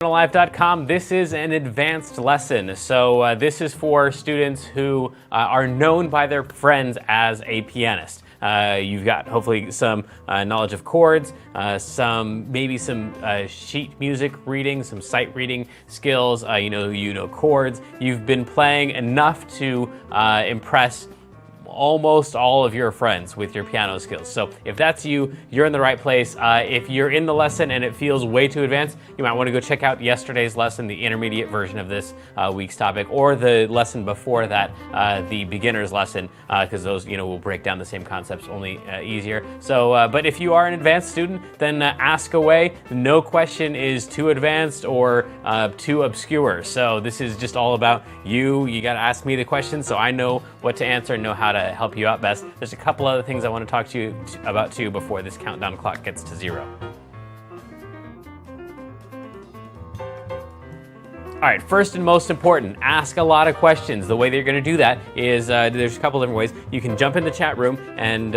Live.com. This is an advanced lesson. So this is for students who are known by their friends as a pianist. You've got hopefully some knowledge of chords, maybe some sheet music reading, some sight reading skills. You know chords. You've been playing enough to impress almost all of your friends with your piano skills. So if that's you, you're in the right place. If you're in the lesson and it feels way too advanced, you might want to go check out yesterday's lesson, the intermediate version of this week's topic, or the lesson before that, the beginner's lesson, because those will break down the same concepts, only easier. So, but if you are an advanced student, then ask away. No question is too advanced or too obscure. So this is just all about you. You got to ask me the questions so I know what to answer and know how to help you out best. There's a couple other things I want to talk to you about too before this countdown clock gets to 0. All right, first and most important, ask a lot of questions. The way that you're going to do that is there's a couple different ways. You can jump in the chat room and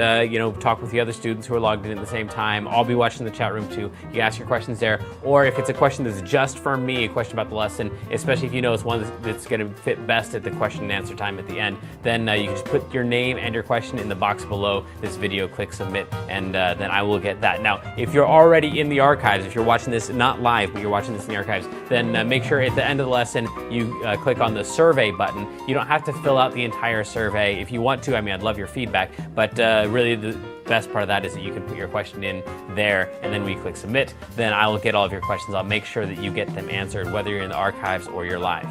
talk with the other students who are logged in at the same time. I'll be watching the chat room too. You can ask your questions there. Or if it's a question that's just for me, a question about the lesson, especially if you know it's one that's going to fit best at the question and answer time at the end, then you can just put your name and your question in the box below this video, click submit, and then I will get that. Now, if you're already in the archives, if you're watching this not live, but you're watching this in the archives, then make sure at the end of the lesson you click on the survey button. You don't have to fill out the entire survey. If you want to, I'd love your feedback, but really the best part of that is that you can put your question in there, and then we click submit. Then I will get all of your questions. I'll make sure that you get them answered, whether you're in the archives or you're live.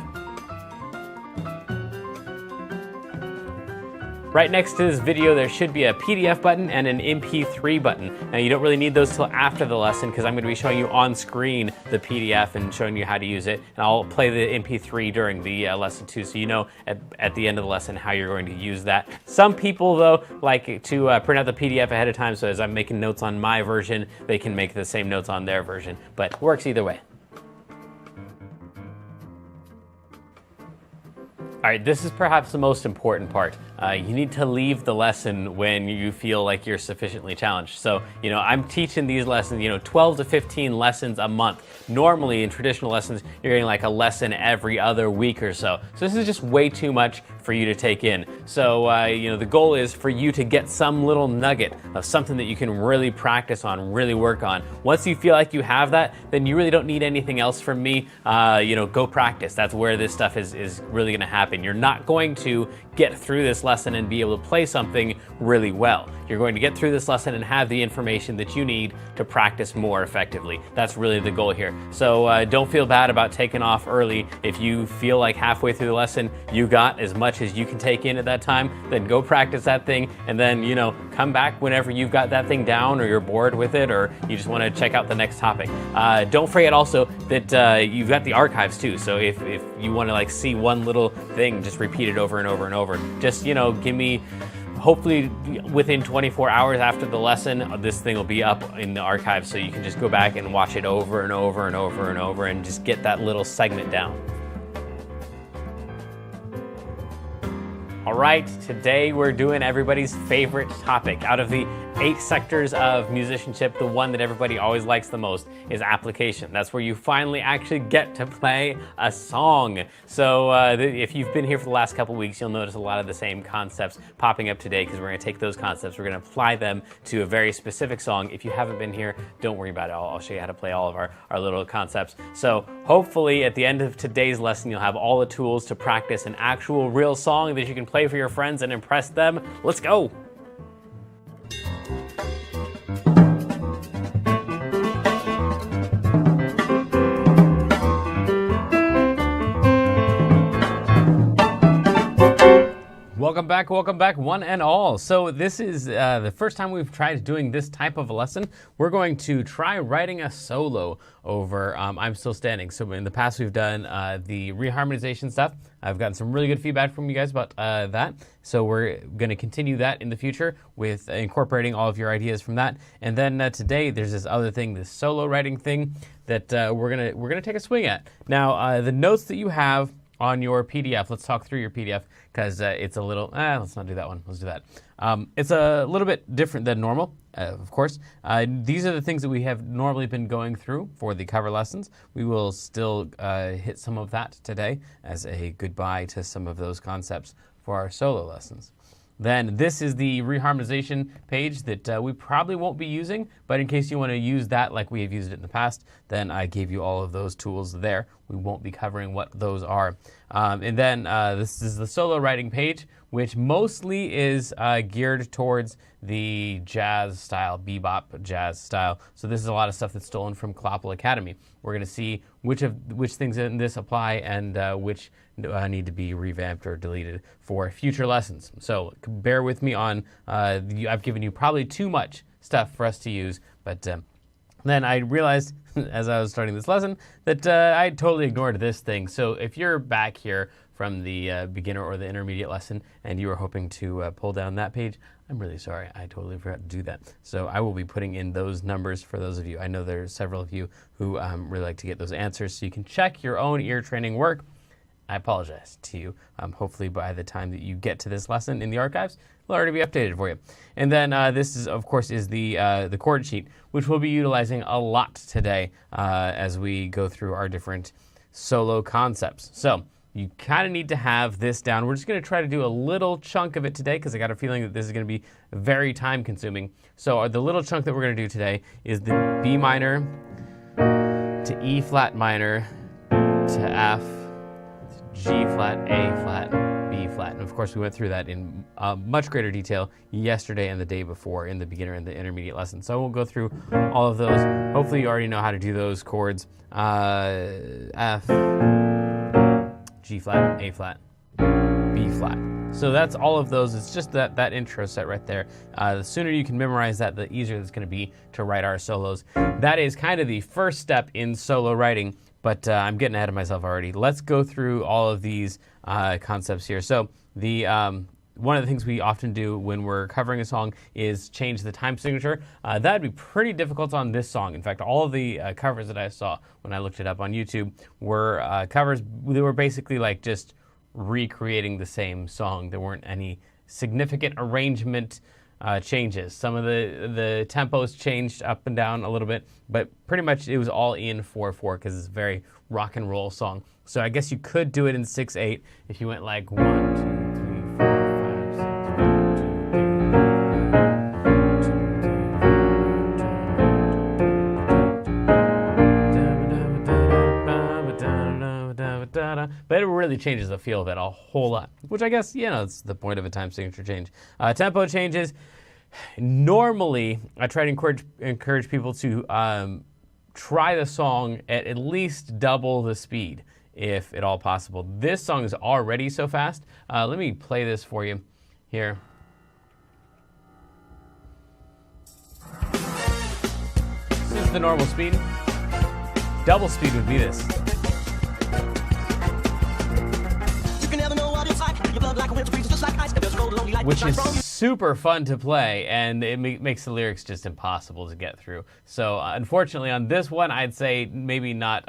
Right next to this video, there should be a PDF button and an MP3 button. Now, you don't really need those till after the lesson because I'm going to be showing you on screen the PDF and showing you how to use it. And I'll play the MP3 during the lesson too, so you know at the end of the lesson how you're going to use that. Some people, though, like to print out the PDF ahead of time, so as I'm making notes on my version, they can make the same notes on their version, but it works either way. All right, this is perhaps the most important part. You need to leave the lesson when you feel like you're sufficiently challenged. So, I'm teaching these lessons, 12 to 15 lessons a month. Normally in traditional lessons, you're getting like a lesson every other week or so. So this is just way too much for you to take in. So, the goal is for you to get some little nugget of something that you can really practice on, really work on. Once you feel like you have that, then you really don't need anything else from me. Go practice. That's where this stuff is really gonna happen. You're not going to get through this lesson and be able to play something really well. You're going to get through this lesson and have the information that you need to practice more effectively. That's really the goal here. So don't feel bad about taking off early. If you feel like halfway through the lesson you got as much as you can take in at that time, then go practice that thing, and then come back whenever you've got that thing down, or you're bored with it, or you just want to check out the next topic. Don't forget also that you've got the archives too. So if you want to see one little thing, just repeat it over and over and over. Just give me, hopefully within 24 hours after the lesson, this thing will be up in the archive, so you can just go back and watch it over and over and over and over and just get that little segment down. All right, today we're doing everybody's favorite topic. Out of the 8 sectors of musicianship, the one that everybody always likes the most is application. That's where you finally actually get to play a song. So if you've been here for the last couple weeks, you'll notice a lot of the same concepts popping up today, because we're going to take those concepts, we're going to apply them to a very specific song. If you haven't been here, don't worry about it. I'll show you how to play all of our little concepts. So hopefully at the end of today's lesson, you'll have all the tools to practice an actual real song that you can play for your friends and impress them. Let's go. Welcome back, one and all. So this is the first time we've tried doing this type of a lesson. We're going to try writing a solo over I'm Still Standing. So in the past we've done the reharmonization stuff. I've gotten some really good feedback from you guys about that. So we're going to continue that in the future with incorporating all of your ideas from that. And then today there's this other thing, this solo writing thing that we're gonna take a swing at. Now the notes that you have on your PDF. Let's talk through your PDF because it's a little, let's not do that one. Let's do that. It's a little bit different than normal, of course. These are the things that we have normally been going through for the cover lessons. We will still hit some of that today as a goodbye to some of those concepts for our solo lessons. Then this is the reharmonization page that we probably won't be using, but in case you want to use that like we have used it in the past, then I gave you all of those tools there. We won't be covering what those are. And then this is the solo writing page, which mostly is geared towards the jazz style, bebop jazz style. So this is a lot of stuff that's stolen from Clopple Academy. We're going to see which things in this apply and which need to be revamped or deleted for future lessons. So bear with me on, I've given you probably too much stuff for us to use, but then I realized as I was starting this lesson that I totally ignored this thing. So if you're back here from the beginner or the intermediate lesson and you were hoping to pull down that page, I'm really sorry. I totally forgot to do that. So I will be putting in those numbers for those of you. I know there's several of you who really like to get those answers so you can check your own ear training work. I apologize to you. Hopefully by the time that you get to this lesson in the archives, it'll already be updated for you. And then this is, of course, is the chord sheet, which we'll be utilizing a lot today as we go through our different solo concepts. So you kind of need to have this down. We're just going to try to do a little chunk of it today because I got a feeling that this is going to be very time consuming. So the little chunk that we're going to do today is the B minor to E flat minor to F, G flat, A flat, B flat. And of course, we went through that in much greater detail yesterday and the day before in the beginner and the intermediate lesson. So we'll go through all of those. Hopefully you already know how to do those chords. F, G flat, A flat, B flat. So that's all of those. It's just that intro set right there. The sooner you can memorize that, the easier it's going to be to write our solos. That is kind of the first step in solo writing. But I'm getting ahead of myself already. Let's go through all of these concepts here. So the one of the things we often do when we're covering a song is change the time signature. That'd be pretty difficult on this song. In fact, all of the covers that I saw when I looked it up on YouTube were covers. They were basically like just recreating the same song. There weren't any significant arrangement changes. Some of the tempos changed up and down a little bit, but pretty much it was all in 4/4 because it's a very rock and roll song. So I guess you could do it in 6/8 if you went like 1, 2, 3, 4, 5, 6, but it really changes the feel of it a whole lot, which I guess, it's the point of a time signature change. Tempo changes. Normally, I try to encourage people to try the song at least double the speed, if at all possible. This song is already so fast. Let me play this for you here. This is the normal speed. Double speed would be this. Which is super fun to play, and it makes the lyrics just impossible to get through. So unfortunately on this one, I'd say maybe not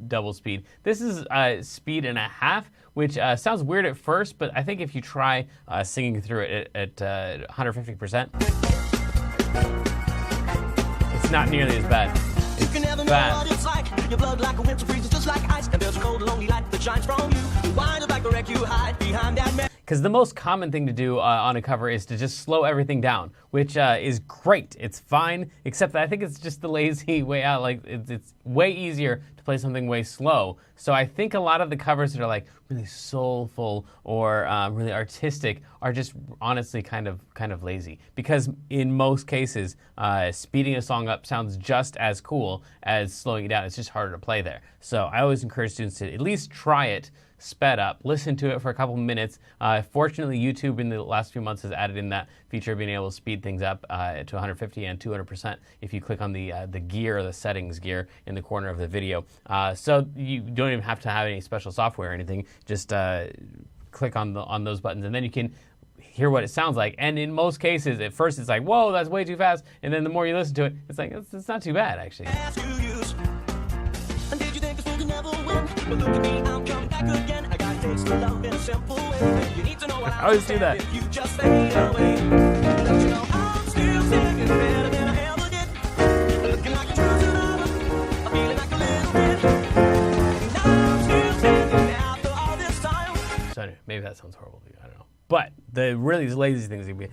double speed. This is speed and a half, which sounds weird at first, but I think if you try singing through it at 150%, it's not nearly as bad. It's fast. Your blood like a winter freezes just like ice, and there's a cold lonely light that shines from you. You wind up like the wreck, you hide behind that man. Because the most common thing to do on a cover is to just slow everything down, which is great. It's fine, except that I think it's just the lazy way out. Like it's way easier to play something way slow. So I think a lot of the covers that are like really soulful or really artistic are just honestly kind of lazy. Because in most cases, speeding a song up sounds just as cool as slowing it down. It's just harder to play there. So I always encourage students to at least try it sped up, listen to it for a couple minutes. Fortunately, YouTube in the last few months has added in that feature of being able to speed things up to 150 and 200% if you click on the gear, or the settings gear in the corner of the video. So you don't even have to have any special software or anything. Just click on those buttons, and then you can hear what it sounds like. And in most cases, at first it's like, whoa, that's way too fast. And then the more you listen to it, it's like, it's not too bad, actually. And did you think this one could never win? But look at me, I'm coming back again. I always do that. So anyway, maybe that sounds horrible to you. I don't know. But the really lazy thing is going to be.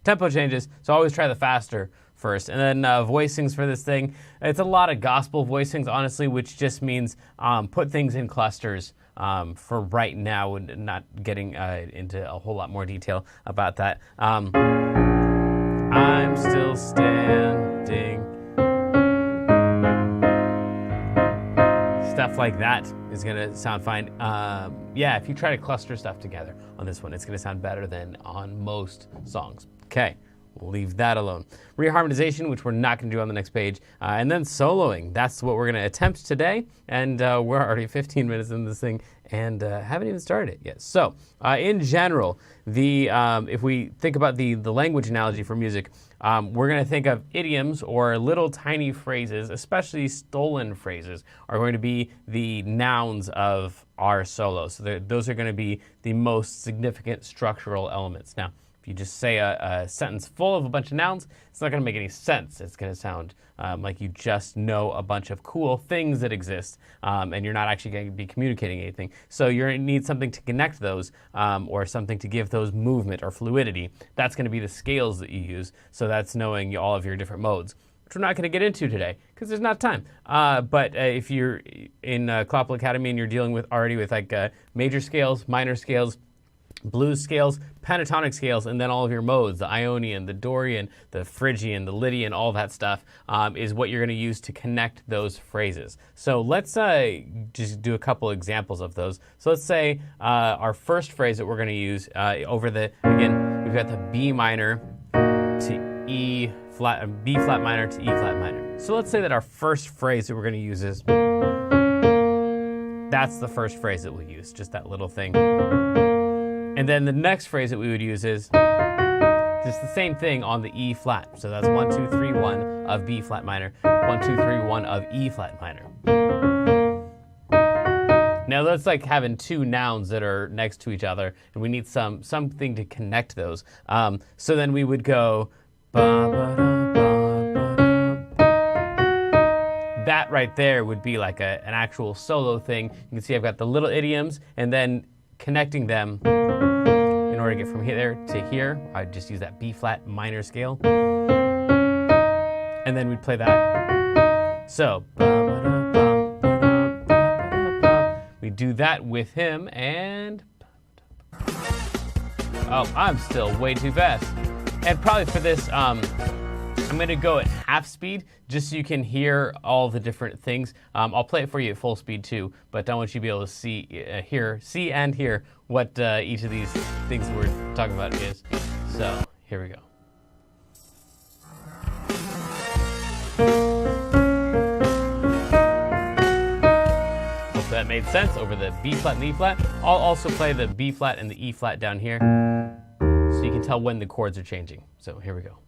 Tempo changes, so always try the faster first. And then voicings for this thing. It's a lot of gospel voicings, honestly, which just means put things in clusters for right now, and not getting into a whole lot more detail about that. I'm still standing. Stuff like that is going to sound fine. Yeah, if you try to cluster stuff together on this one, it's going to sound better than on most songs. Okay, we'll leave that alone. Reharmonization, which we're not going to do on the next page. And then soloing. That's what we're going to attempt today. And we're already 15 minutes into this thing and haven't even started it yet. So, in general, if we think about the language analogy for music, we're going to think of idioms or little tiny phrases, especially stolen phrases, are going to be the nouns of our solo. So those are going to be the most significant structural elements. Now, if you just say a sentence full of a bunch of nouns, it's not going to make any sense. It's going to sound like you just know a bunch of cool things that exist, and you're not actually going to be communicating anything. So you're going to need something to connect those, or something to give those movement or fluidity. That's going to be the scales that you use. So that's knowing all of your different modes, which we're not going to get into today because there's not time. But if you're in Clopple Academy and you're dealing with like major scales, minor scales, blues scales, pentatonic scales, and then all of your modes, the Ionian, the Dorian, the Phrygian, the Lydian, all that stuff is what you're going to use to connect those phrases. So let's just do a couple examples of those. So let's say our first phrase that we're going to use again, we've got the B minor to E flat, B flat minor to E flat minor. So let's say that our first phrase that we're going to use is, that's the first phrase that we'll use, just that little thing. And then the next phrase that we would use is just the same thing on the E flat. So that's 1, 2, 3, 1 of B flat minor, 1, 2, 3, 1 of E flat minor. Now that's like having two nouns that are next to each other, and we need something to connect those. So then we would go ba ba da ba ba da. That right there would be like an actual solo thing. You can see I've got the little idioms, and then connecting them in order to get from here to here. I just use that B flat minor scale, and then we'd play that. So we do that with him, and oh, I'm still way too fast. And probably for this, I'm going to go at half speed just so you can hear all the different things. I'll play it for you at full speed too, but I want you to be able to see and hear what each of these things we're talking about is. So here we go. Hope that made sense over the B flat and E flat. I'll also play the B flat and the E flat down here so you can tell when the chords are changing. So here we go.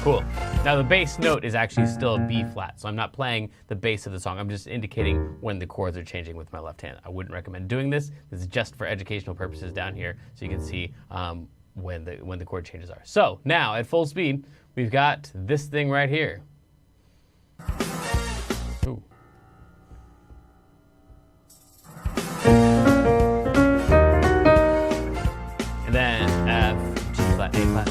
Cool. Now the bass note is actually still a B flat, so I'm not playing the bass of the song. I'm just indicating when the chords are changing with my left hand. I wouldn't recommend doing this. This is just for educational purposes down here, so you can see when the chord changes are. So now at full speed, we've got this thing right here. Ooh. And then F, G flat, A flat.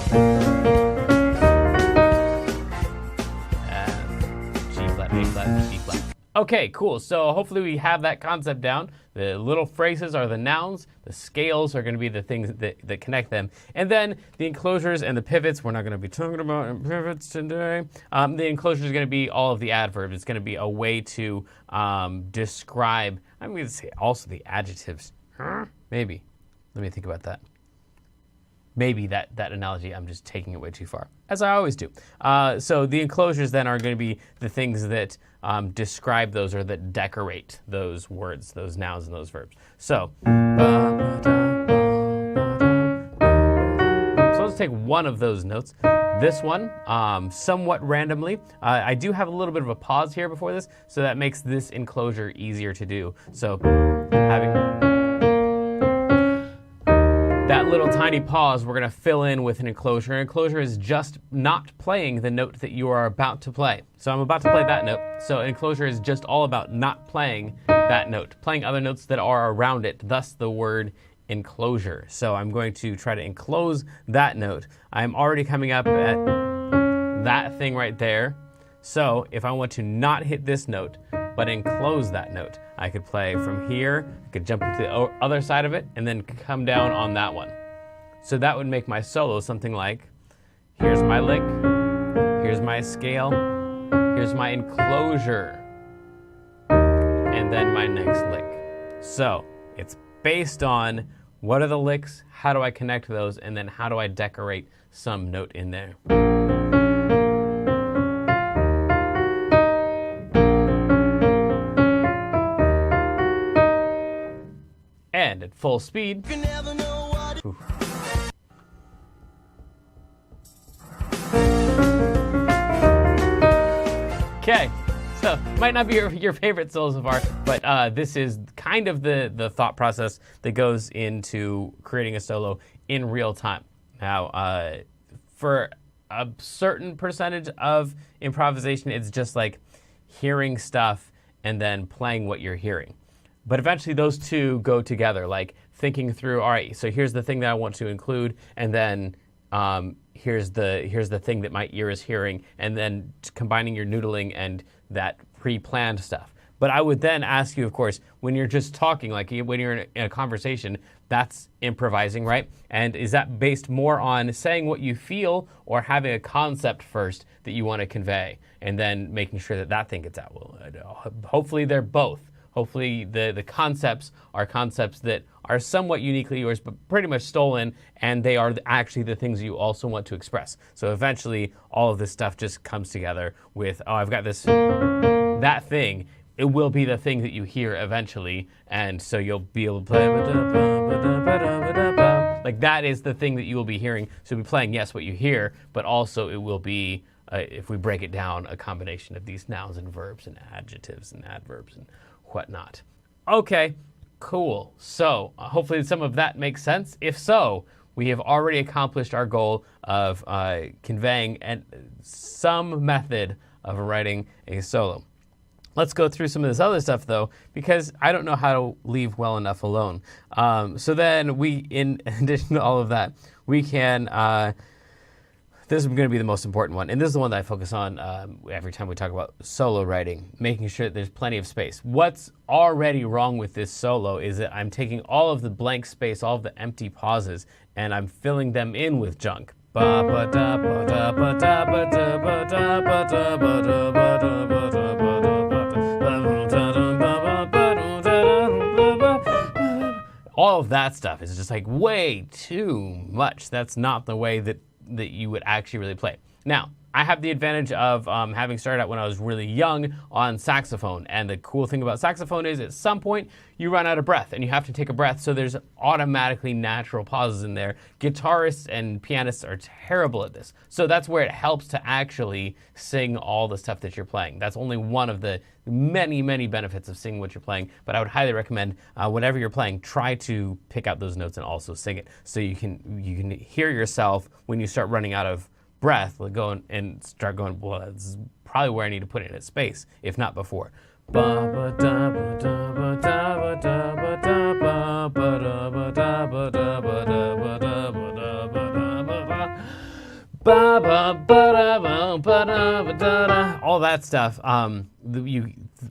A flat, B flat. Okay, cool. So hopefully we have that concept down. The little phrases are the nouns. The scales are going to be the things that connect them. And then the enclosures and the pivots, we're not going to be talking about pivots today. The enclosure is going to be all of the adverbs. It's going to be a way to describe, I'm going to say also the adjectives. Maybe. Let me think about that. maybe that analogy, I'm just taking it way too far, as I always do. So the enclosures then are going to be the things that describe those or that decorate those words, those nouns and those verbs. So let's take one of those notes. This one, somewhat randomly. I do have a little bit of a pause here before this, so that makes this enclosure easier to do. So having that little tiny pause, we're going to fill in with an enclosure. An enclosure is just not playing the note that you are about to play. So I'm about to play that note. So an enclosure is just all about not playing that note, playing other notes that are around it, thus the word enclosure. So I'm going to try to enclose that note. I'm already coming up at that thing right there. So if I want to not hit this note, but enclose that note, I could play from here, I could jump to the other side of it, and then come down on that one. So that would make my solo something like, here's my lick, here's my scale, here's my enclosure, and then my next lick. So it's based on what are the licks, how do I connect those, and then how do I decorate some note in there. And at full speed. Okay, so might not be your favorite solo so far, but this is kind of the thought process that goes into creating a solo in real time. Now, for a certain percentage of improvisation, it's just like hearing stuff and then playing what you're hearing. But eventually those two go together, like thinking through, all right, so here's the thing that I want to include, and then here's the thing that my ear is hearing, and then combining your noodling and that pre-planned stuff. But I would then ask you, of course, when you're just talking, like when you're in a conversation, that's improvising, right? And is that based more on saying what you feel or having a concept first that you want to convey, and then making sure that that thing gets out? Well, hopefully they're both. Hopefully the concepts are concepts that are somewhat uniquely yours, but pretty much stolen, and they are actually the things you also want to express. So eventually, all of this stuff just comes together with, oh, I've got this, that thing. It will be the thing that you hear eventually, and so you'll be able to play, like that is the thing that you will be hearing. So you'll be playing, yes, what you hear, but also it will be, if we break it down, a combination of these nouns and verbs and adjectives and adverbs and whatnot. Okay, cool. So hopefully some of that makes sense. If so, we have already accomplished our goal of conveying some method of writing a solo. Let's go through some of this other stuff, though, because I don't know how to leave well enough alone. So then we, in addition to all of that, we can, this is going to be the most important one, and this is the one that I focus on every time we talk about solo writing, making sure that there's plenty of space. What's already wrong with this solo is that I'm taking all of the blank space, all of the empty pauses, and I'm filling them in with junk. All of that stuff is just like way too much. That's not the way that you would actually really play. Now, I have the advantage of having started out when I was really young on saxophone. And the cool thing about saxophone is at some point you run out of breath and you have to take a breath. So there's automatically natural pauses in there. Guitarists and pianists are terrible at this. So that's where it helps to actually sing all the stuff that you're playing. That's only one of the many, many benefits of singing what you're playing. But I would highly recommend whatever you're playing, try to pick out those notes and also sing it. So you can hear yourself when you start running out of breath, go and start going, well, this is probably where I need to put it in space, if not before. All that stuff.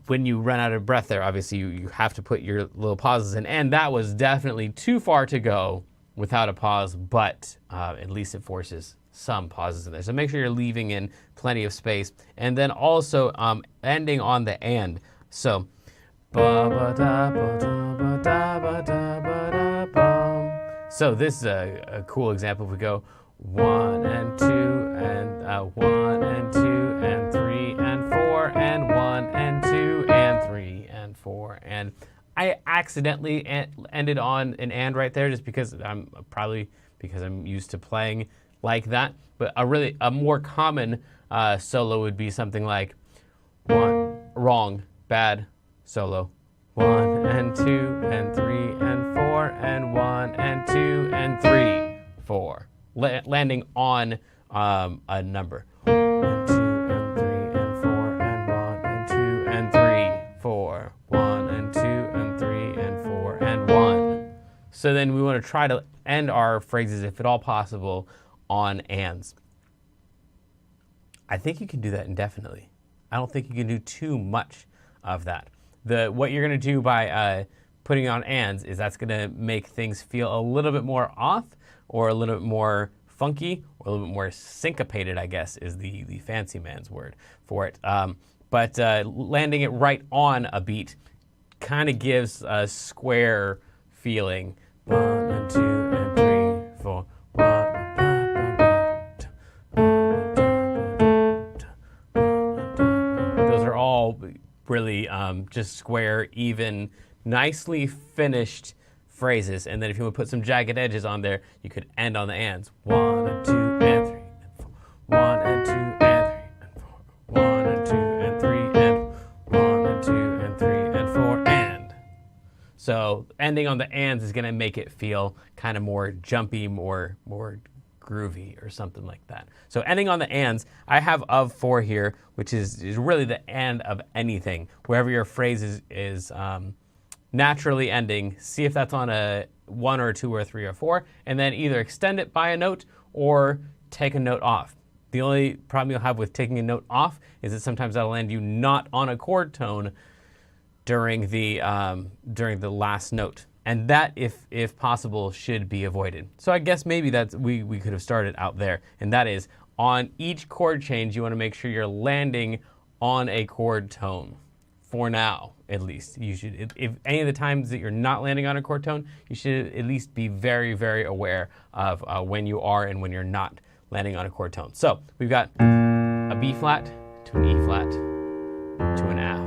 When you run out of breath there, obviously you have to put your little pauses in, and that was definitely too far to go without a pause, but at least it forces some pauses in there. So make sure you're leaving in plenty of space. And then also ending on the and. So So this is a cool example. If we go 1 and 2 and 1 and 2 and 3 and 4 and 1 and 2 and 3 and 4 and I accidentally ended on an and right there just because I'm used to playing like that. But a more common solo would be something like 1, wrong, bad, solo. 1 and 2 and 3 and 4 and 1 and 2 and 3, 4. Landing on a number. 1 and 2 and 3 and 4 and 1 and 2 and 3, 4. 1 and 2 and 3 and 4 and 1. So then we want to try to end our phrases, if at all possible, on ands. I think you can do that indefinitely. I don't think you can do too much of that. What you're going to do by putting on ands is that's going to make things feel a little bit more off or a little bit more funky or a little bit more syncopated, I guess, is the fancy man's word for it. But landing it right on a beat kind of gives a square feeling. 1 and 2 and 3, 4. Those are all really just square, even, nicely finished phrases. And then if you want to put some jagged edges on there, you could end on the ands. 1 and 2 and 3 and 4. 1 and 2 and 3 and 4. 1 and 2 and 3 and 1 and 2 and 3 and 4 and. So ending on the ands is going to make it feel kind of more jumpy, more groovy or something like that. So ending on the ands, I have of 4 here, which is really the end of anything. Wherever your phrase is naturally ending, see if that's on a 1 or 2 or 3 or 4, and then either extend it by a note or take a note off. The only problem you'll have with taking a note off is that sometimes that'll land you not on a chord tone during the last note. And that, if possible, should be avoided. So I guess maybe we could have started out there. And that is, on each chord change, you want to make sure you're landing on a chord tone. For now, at least. You should, if any of the times that you're not landing on a chord tone, you should at least be very, very aware of when you are and when you're not landing on a chord tone. So we've got a B flat to an E flat to an F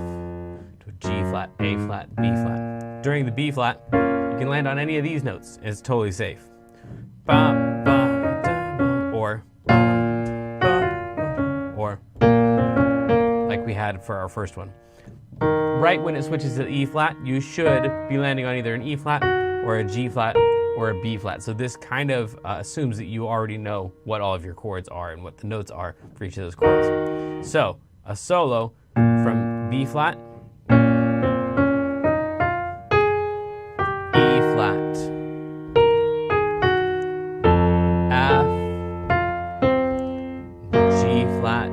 to a G flat, A flat, B flat. During the B flat, you can land on any of these notes. It's totally safe. Ba, ba, da, ba, or like we had for our first one. Right when it switches to E flat, you should be landing on either an E flat or a G flat or a B flat. So this kind of assumes that you already know what all of your chords are and what the notes are for each of those chords. So a solo from B flat, E flat, F, G flat,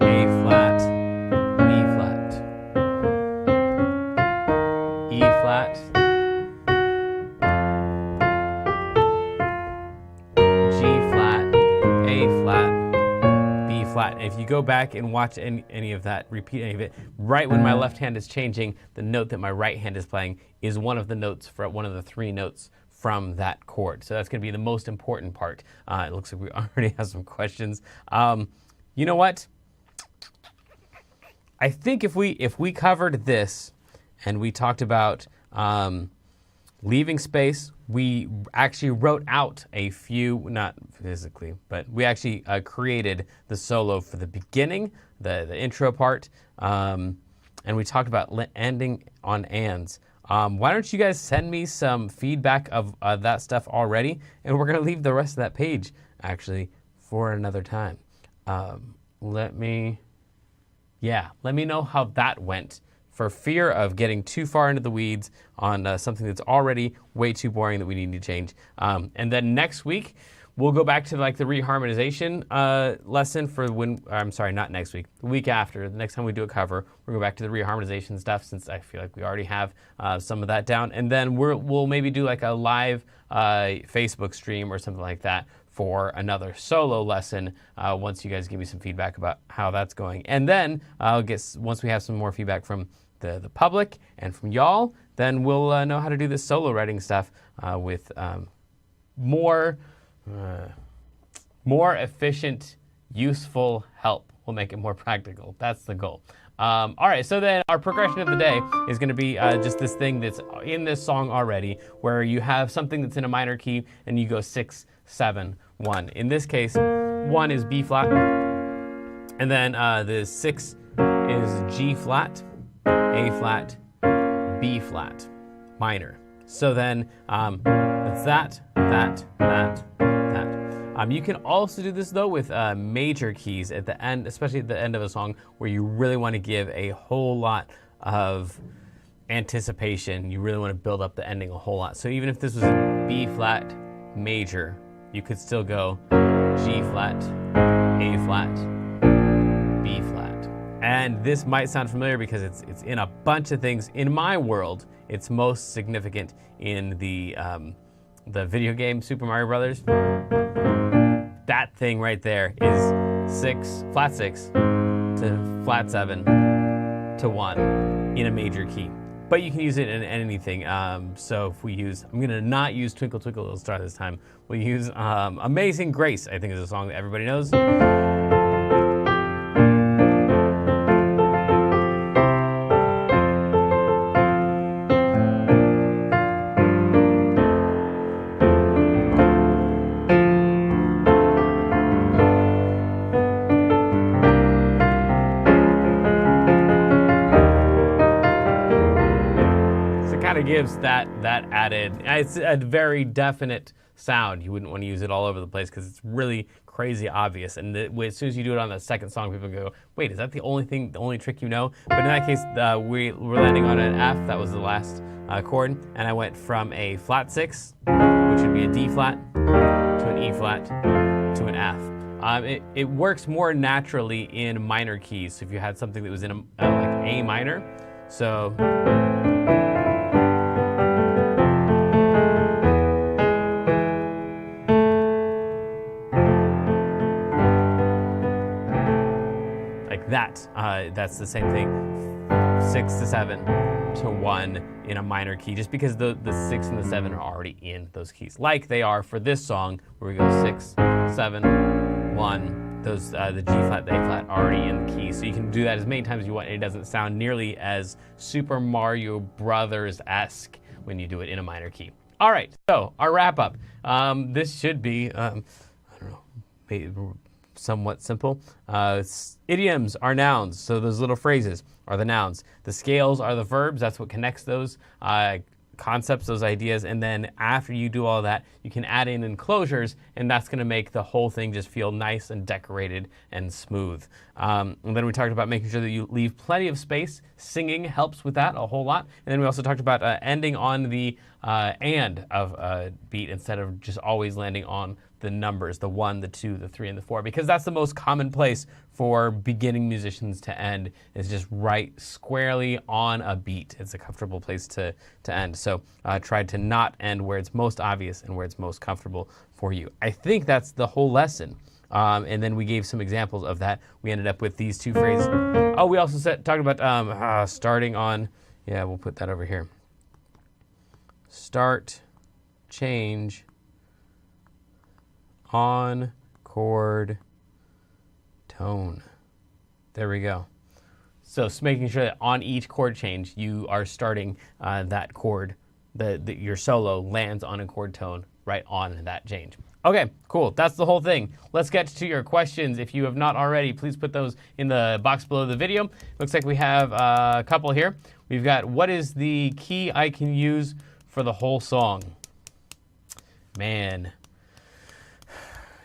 A flat, B flat, E flat, G flat, A flat, B flat. If you go back and watch any of that, repeat any of it, right when my left hand is changing, the note that my right hand is playing is one of the notes for one of the 3 notes from that chord. So that's going to be the most important part. It looks like we already have some questions. You know what? I think if we covered this and we talked about leaving space, we actually wrote out a few, not physically, but we actually created the solo for the beginning, the intro part, and we talked about ending on ands. Why don't you guys send me some feedback of that stuff already, and we're going to leave the rest of that page, actually, for another time. Let me know how that went, for fear of getting too far into the weeds on something that's already way too boring that we need to change. And then next week, we'll go back to like the reharmonization lesson for not next week, the week after. The next time we do a cover, we'll go back to the reharmonization stuff, since I feel like we already have some of that down. And then we'll maybe do like a live Facebook stream or something like that for another solo lesson once you guys give me some feedback about how that's going. And then once we have some more feedback from the public and from y'all, then we'll know how to do this solo writing stuff with more efficient, useful help. We'll make it more practical. That's the goal. All right, so then our progression of the day is going to be just this thing that's in this song already, where you have something that's in a minor key and you go 6, 7, 1. In this case, 1 is B flat, and then the 6 is G flat, A flat, B flat, minor. So then it's that. You can also do this though with major keys at the end, especially at the end of a song where you really want to give a whole lot of anticipation. You really want to build up the ending a whole lot. So even if this was a B flat major, you could still go G flat, A flat, B flat. And this might sound familiar because it's in a bunch of things. In my world, it's most significant in the video game Super Mario Brothers. That thing right there is flat 6 to flat 7 to 1 in a major key. But you can use it in anything. So if we use, I'm gonna not use Twinkle Twinkle Little Star this time. We'll use Amazing Grace, I think is a song that everybody knows. Gives that added, it's a very definite sound. You wouldn't want to use it all over the place because it's really crazy obvious. And as soon as you do it on the second song, people go, wait, is that the only trick you know? But in that case, we're landing on an F. That was the last chord. And I went from a flat 6, which would be a D flat, to an E flat, to an F. It works more naturally in minor keys. So if you had something that was in like A minor, so that's the same thing, 6 to 7 to 1 in a minor key, just because the 6 and the 7 are already in those keys, like they are for this song, where we go 6, 7, 1. Those the G flat, the A flat already in the key, so you can do that as many times as you want. And it doesn't sound nearly as Super Mario Brothers-esque when you do it in a minor key. All right, so our wrap up. This should be, I don't know, maybe somewhat simple. Idioms are nouns, so those little phrases are the nouns. The scales are the verbs, that's what connects those concepts, those ideas, and then after you do all that, you can add in enclosures, and that's going to make the whole thing just feel nice and decorated and smooth. And then we talked about making sure that you leave plenty of space. Singing helps with that a whole lot. And then we also talked about ending on the and of a beat instead of just always landing on the numbers, the 1, the 2, the 3, and the 4, because that's the most common place for beginning musicians to end, is just right squarely on a beat. It's a comfortable place to end. So try to not end where it's most obvious and where it's most comfortable for you. I think that's the whole lesson. And then we gave some examples of that. We ended up with these two phrases. Oh, we also talked about starting on, yeah, we'll put that over here. Start, change, on, chord, tone. There we go. So it's making sure that on each chord change, you are starting that chord, your solo lands on a chord tone right on that change. Okay, cool. That's the whole thing. Let's get to your questions. If you have not already, please put those in the box below the video. Looks like we have a couple here. We've got, what is the key I can use for the whole song? Man.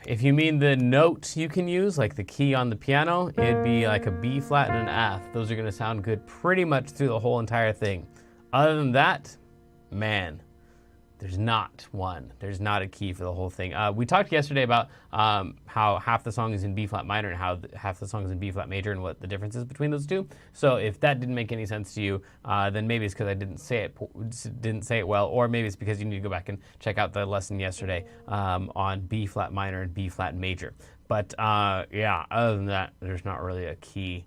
If you mean the note you can use, like the key on the piano, it'd be like a B flat and an F. Those are going to sound good pretty much through the whole entire thing. Other than that, man, there's not one. There's not a key for the whole thing. We talked yesterday about how half the song is in B flat minor and how half the song is in B flat major and what the difference is between those two. So if that didn't make any sense to you, then maybe it's because I didn't say it well, or maybe it's because you need to go back and check out the lesson yesterday on B flat minor and B flat major. But yeah, other than that, there's not really a key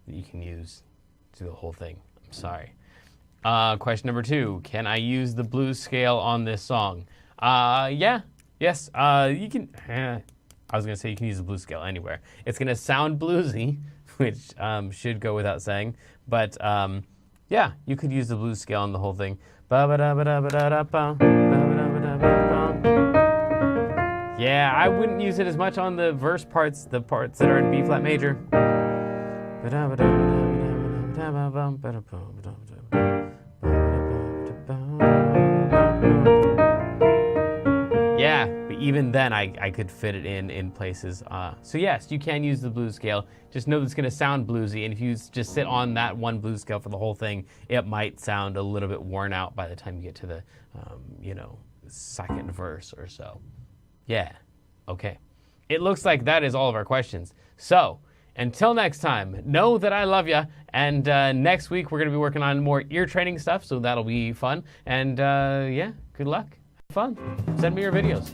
that you can use to the whole thing. I'm sorry. Question number 2, can I use the blues scale on this song? Yeah. Yes. You can. I was gonna say you can use the blues scale anywhere. It's gonna sound bluesy, which should go without saying. But yeah, you could use the blues scale on the whole thing. Yeah, I wouldn't use it as much on the verse parts, the parts that are in B flat major. Yeah, but even then I could fit it in places. So yes, you can use the blues scale. Just know that it's going to sound bluesy, and if you just sit on that one blues scale for the whole thing, it might sound a little bit worn out by the time you get to the, second verse or so. Yeah, okay. It looks like that is all of our questions. So, until next time, know that I love you, and next week we're going to be working on more ear training stuff, so that'll be fun. And yeah, good luck. Have fun. Send me your videos.